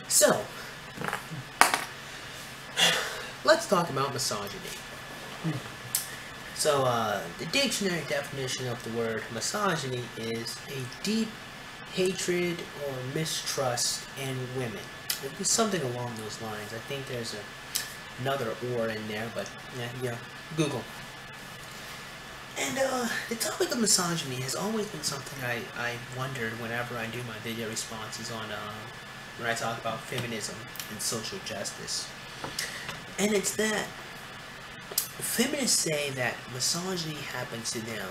So, let's talk about misogyny. So, the dictionary definition of the word misogyny is a deep hatred or mistrust in women. It's something along those lines. I think there's another "or" in there, but yeah, Google. And the topic of misogyny has always been something I wondered whenever I do my video responses on when I talk about feminism and social justice. And it's that feminists say that misogyny happens to them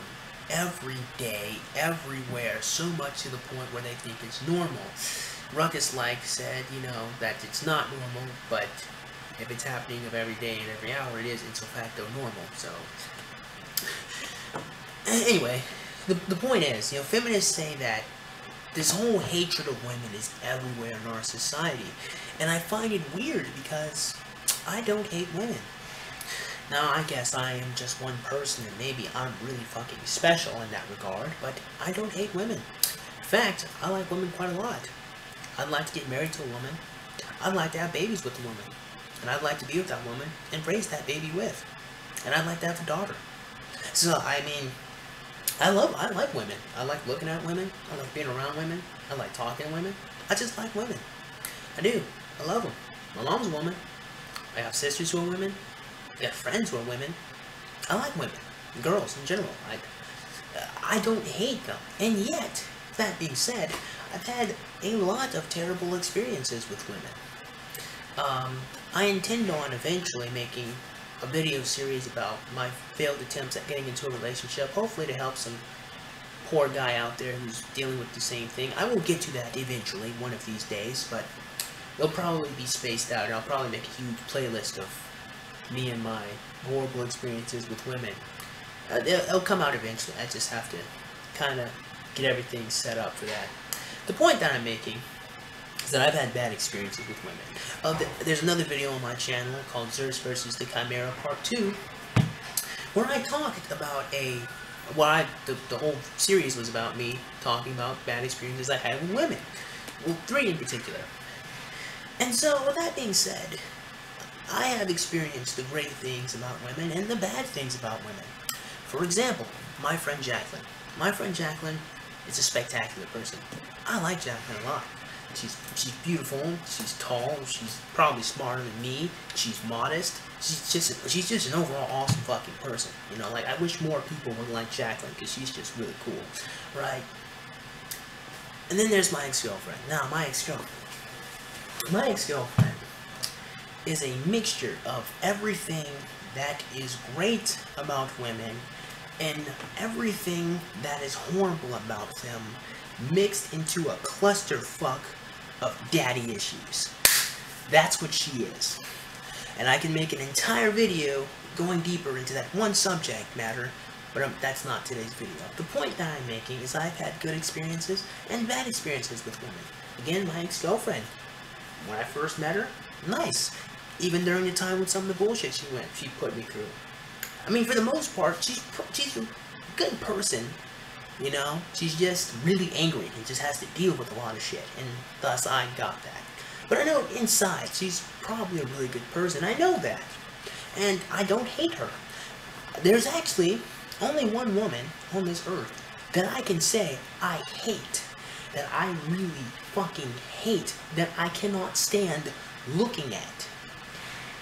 every day, everywhere, so much to the point where they think it's normal. Ruckus said, that it's not normal, but if it's happening of every day and every hour, it is ipso facto normal. So, anyway, the point is, feminists say that this whole hatred of women is everywhere in our society, and I find it weird because I don't hate women. Now, I guess I am just one person, and maybe I'm really fucking special in that regard, but I don't hate women. In fact, I like women quite a lot. I'd like to get married to a woman. I'd like to have babies with a woman. And I'd like to be with that woman and raise that baby with. And I'd like to have a daughter. So, I mean, I like women. I like looking at women. I like being around women. I like talking to women. I just like women. I do. I love them. My mom's a woman. I have sisters who are women. I got friends who are women. I like women. Girls in general. I don't hate them. And yet, that being said, I've had a lot of terrible experiences with women. I intend on eventually making a video series about my failed attempts at getting into a relationship, hopefully to help some poor guy out there who's dealing with the same thing. I will get to that eventually, one of these days, but it'll probably be spaced out, and I'll probably make a huge playlist of me and my horrible experiences with women. It'll come out eventually. I just have to kind of get everything set up for that. The point that I'm making is that I've had bad experiences with women. There's another video on my channel called BASSFZz the Chimera Part 2, where I talked about the whole series was about me talking about bad experiences I had with women. Well, 3 in particular. And so, with that being said, I have experienced the great things about women and the bad things about women. For example, my friend Jacqueline. My friend Jacqueline is a spectacular person. I like Jacqueline a lot. She's beautiful, she's tall, she's probably smarter than me, she's modest, she's just an overall awesome fucking person. I wish more people would like Jacqueline, because she's just really cool, right? And then there's my ex-girlfriend. Now, my ex-girlfriend is a mixture of everything that is great about women and everything that is horrible about them, mixed into a clusterfuck of daddy issues. That's what she is. And I can make an entire video going deeper into that one subject matter, but that's not today's video. The point that I'm making is I've had good experiences and bad experiences with women. Again, my ex-girlfriend. When I first met her, nice. Even during the time with some of the bullshit she put me through. I mean, for the most part, she's a good person. She's just really angry and just has to deal with a lot of shit, and thus I got that. But I know inside, she's probably a really good person. I know that. And I don't hate her. There's actually only one woman on this earth that I can say I hate. That I really fucking hate. That I cannot stand looking at.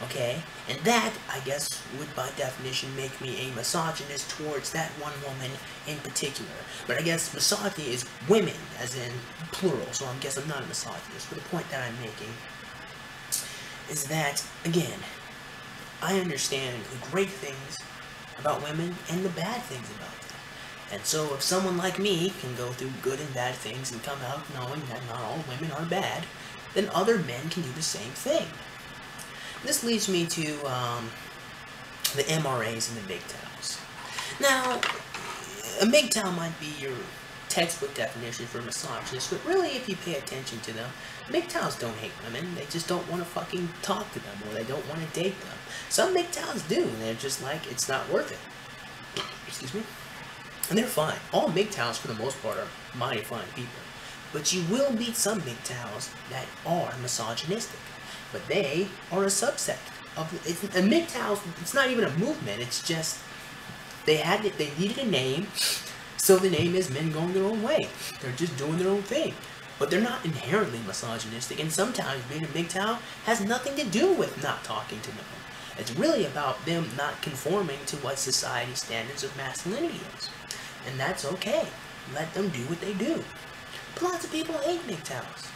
Okay? And that, I guess, would by definition make me a misogynist towards that one woman in particular. But I guess misogyny is women, as in plural, so I guess I'm not a misogynist. But the point that I'm making is that, again, I understand the great things about women and the bad things about them. And so if someone like me can go through good and bad things and come out knowing that not all women are bad, then other men can do the same thing. This leads me to the MRAs and the MGTOWs. Now, a MGTOW might be your textbook definition for misogynist, but really, if you pay attention to them, MGTOWs don't hate women. They just don't want to fucking talk to them, or they don't want to date them. Some MGTOWs do, and they're just like, it's not worth it. Excuse me? And they're fine. All MGTOWs, for the most part, are mighty fine people. But you will meet some MGTOWs that are misogynistic. But they are a subset of a MGTOW. It's not even a movement. It's just they needed a name, so the name is men going their own way. They're just doing their own thing. But they're not inherently misogynistic, and sometimes being a MGTOW has nothing to do with not talking to women. It's really about them not conforming to what society's standards of masculinity is. And that's okay. Let them do what they do. But lots of people hate MGTOWs.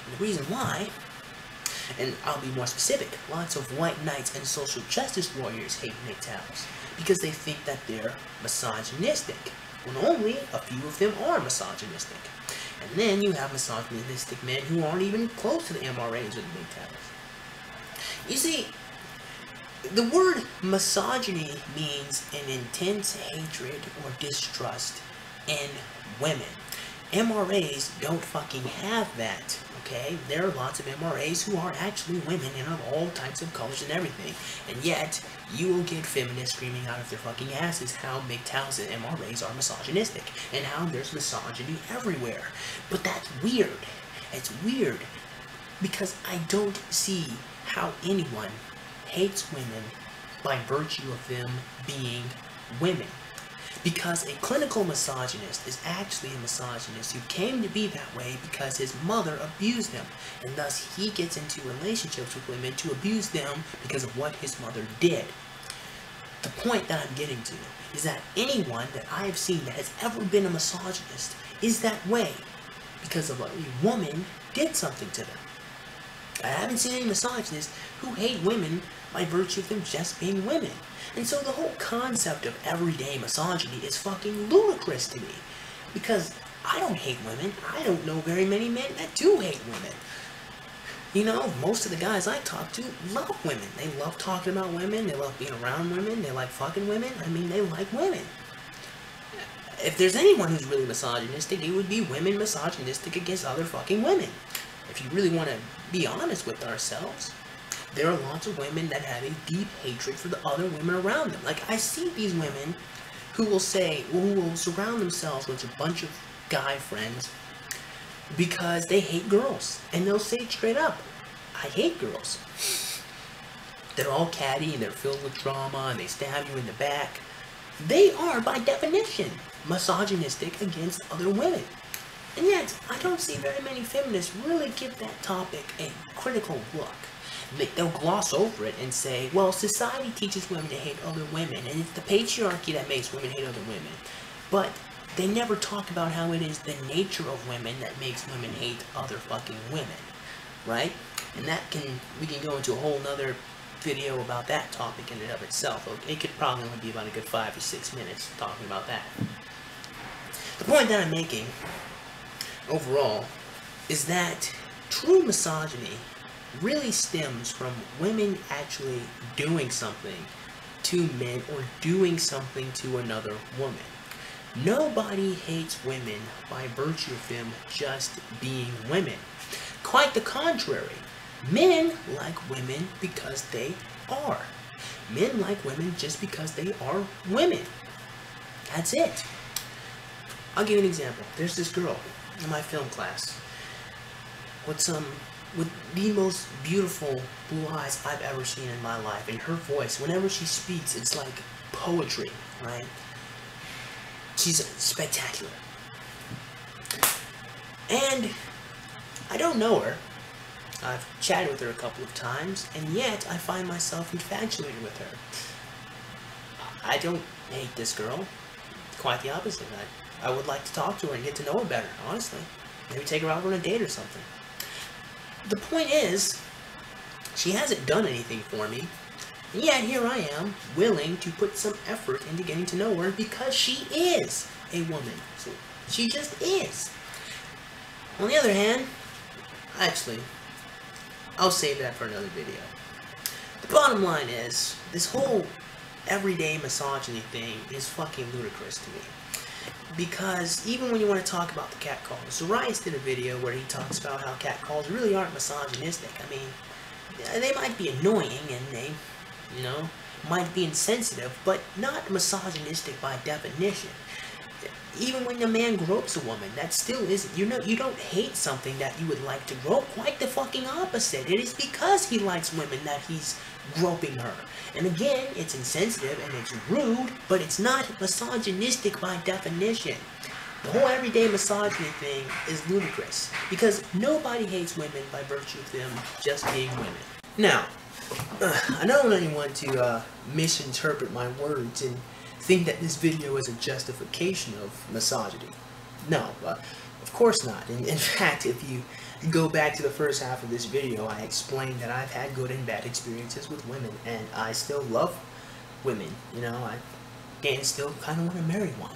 And the reason why, and I'll be more specific, lots of white knights and social justice warriors hate MGTOWs because they think that they're misogynistic, when only a few of them are misogynistic. And then you have misogynistic men who aren't even close to the MRAs or the MGTOWs. You see, the word misogyny means an intense hatred or distrust in women. MRAs don't fucking have that, okay? There are lots of MRAs who are actually women and of all types of colors and everything. And yet, you will get feminists screaming out of their fucking asses how MGTOWs and MRAs are misogynistic and how there's misogyny everywhere. But that's weird. It's weird because I don't see how anyone hates women by virtue of them being women. Because a clinical misogynist is actually a misogynist who came to be that way because his mother abused him, and thus he gets into relationships with women to abuse them because of what his mother did. The point that I'm getting to is that anyone that I have seen that has ever been a misogynist is that way because of a woman did something to them. I haven't seen any misogynists who hate women by virtue of them just being women. And so the whole concept of everyday misogyny is fucking ludicrous to me. Because I don't hate women. I don't know very many men that do hate women. You know, most of the guys I talk to love women. They love talking about women. They love being around women. They like fucking women. I mean, they like women. If there's anyone who's really misogynistic, it would be women misogynistic against other fucking women. If you really want to be honest with ourselves, there are lots of women that have a deep hatred for the other women around them. Like, I see these women who will surround themselves with a bunch of guy friends because they hate girls. And they'll say it straight up, I hate girls. They're all catty and they're filled with drama and they stab you in the back. They are, by definition, misogynistic against other women. And yet, I don't see very many feminists really give that topic a critical look. They'll gloss over it and say, well, society teaches women to hate other women, and it's the patriarchy that makes women hate other women. But they never talk about how it is the nature of women that makes women hate other fucking women, right? And we can go into a whole nother video about that topic in and of itself. It could probably only be about a good 5 or 6 minutes talking about that. The point that I'm making overall is that true misogyny really stems from women actually doing something to men or doing something to another woman. Nobody hates women by virtue of them just being women. Quite the contrary. Men like women because they are. Men like women just because they are women. That's it. I'll give you an example. There's this girl in my film class with the most beautiful blue eyes I've ever seen in my life. And her voice, whenever she speaks, it's like poetry, right? She's spectacular. And I don't know her. I've chatted with her a couple of times, and yet I find myself infatuated with her. I don't hate this girl. Quite the opposite. I would like to talk to her and get to know her better, honestly. Maybe take her out on a date or something. The point is, she hasn't done anything for me, and yet here I am, willing to put some effort into getting to know her because she is a woman. So she just is. On the other hand, actually, I'll save that for another video. The bottom line is, this whole everyday misogyny thing is fucking ludicrous to me. Because even when you want to talk about the catcalls, Zarias did a video where he talks about how catcalls really aren't misogynistic. I mean, they might be annoying and they, might be insensitive, but not misogynistic by definition. even when a man gropes a woman, that still isn't, you don't hate something that you would like to grope. Quite the fucking opposite. It is because he likes women that he's groping her. And again, it's insensitive and it's rude, but it's not misogynistic by definition. The whole everyday misogyny thing is ludicrous, because nobody hates women by virtue of them just being women. Now, I don't want anyone to misinterpret my words and think that this video is a justification of misogyny. No, of course not. In fact, if you go back to the first half of this video, I explained that I've had good and bad experiences with women, and I still love women. You know, I still kind of want to marry one.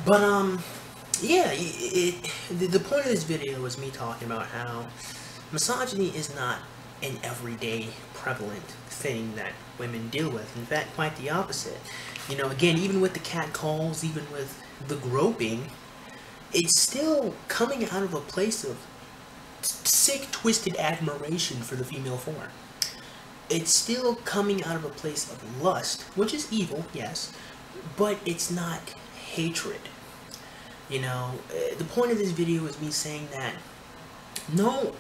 But yeah, the point of this video was me talking about how misogyny is not an everyday prevalent thing that women deal with. In fact, quite the opposite. You know, again, even with the catcalls, even with the groping, it's still coming out of a place of sick, twisted admiration for the female form. It's still coming out of a place of lust, which is evil, yes, but it's not hatred. You know, the point of this video is me saying that, no,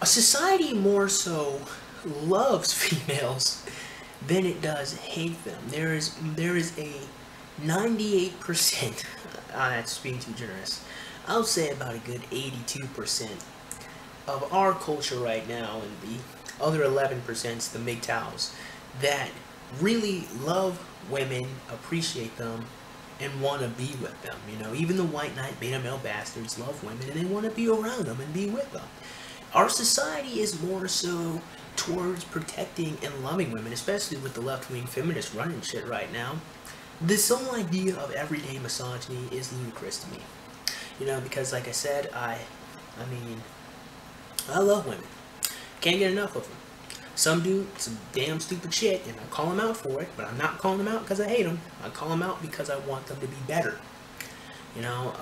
a society more so loves females than it does hate them. There is a 98%, that's being too generous, I'll say about a good 82% of our culture right now, and the other 11%'s the MGTOWs, that really love women, appreciate them, and want to be with them. You know, even the white knight beta male bastards love women and they want to be around them and be with them. Our society is more so towards protecting and loving women, especially with the left-wing feminists running shit right now. This whole idea of everyday misogyny is ludicrous to me. You know, because like I said, I mean, I love women. Can't get enough of them. Some do some damn stupid shit, and I call them out for it, but I'm not calling them out because I hate them. I call them out because I want them to be better. You know,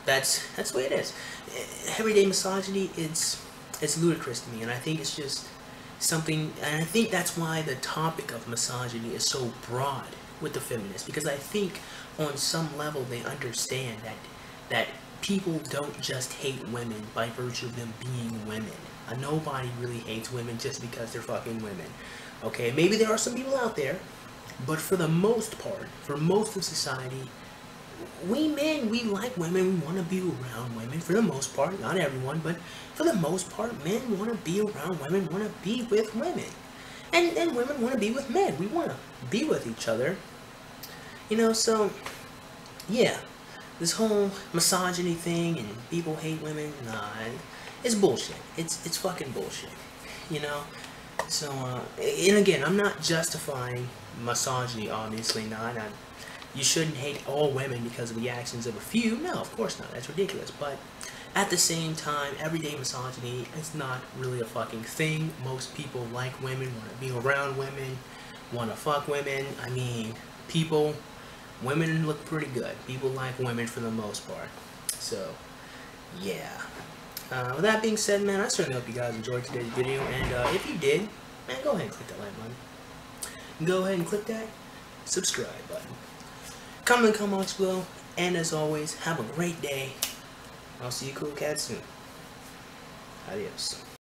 that's the way it is. Everyday misogyny, it's ludicrous to me, and I think it's just something, and I think that's why the topic of misogyny is so broad with the feminists, because I think on some level they understand that people don't just hate women by virtue of them being women. Nobody really hates women just because they're fucking women. Okay, maybe there are some people out there, but for the most part, for most of society, we men, we like women, we want to be around women, for the most part, not everyone, but for the most part, men want to be around women, want to be with women. And women want to be with men. We want to be with each other. You know, so, yeah, this whole misogyny thing and people hate women, nah, it's bullshit. It's fucking bullshit, you know? So, and again, I'm not justifying misogyny, obviously not. You shouldn't hate all women because of the actions of a few. No, of course not. That's ridiculous. But at the same time, everyday misogyny is not really a fucking thing. Most people like women, want to be around women, want to fuck women. I mean, women look pretty good. People like women for the most part. So, yeah. With that being said, man, I certainly hope you guys enjoyed today's video, and if you did, man, go ahead and click that like button. Go ahead and click that subscribe button. Comment in the comments below, and as always, have a great day. I'll see you cool cats soon. Adios.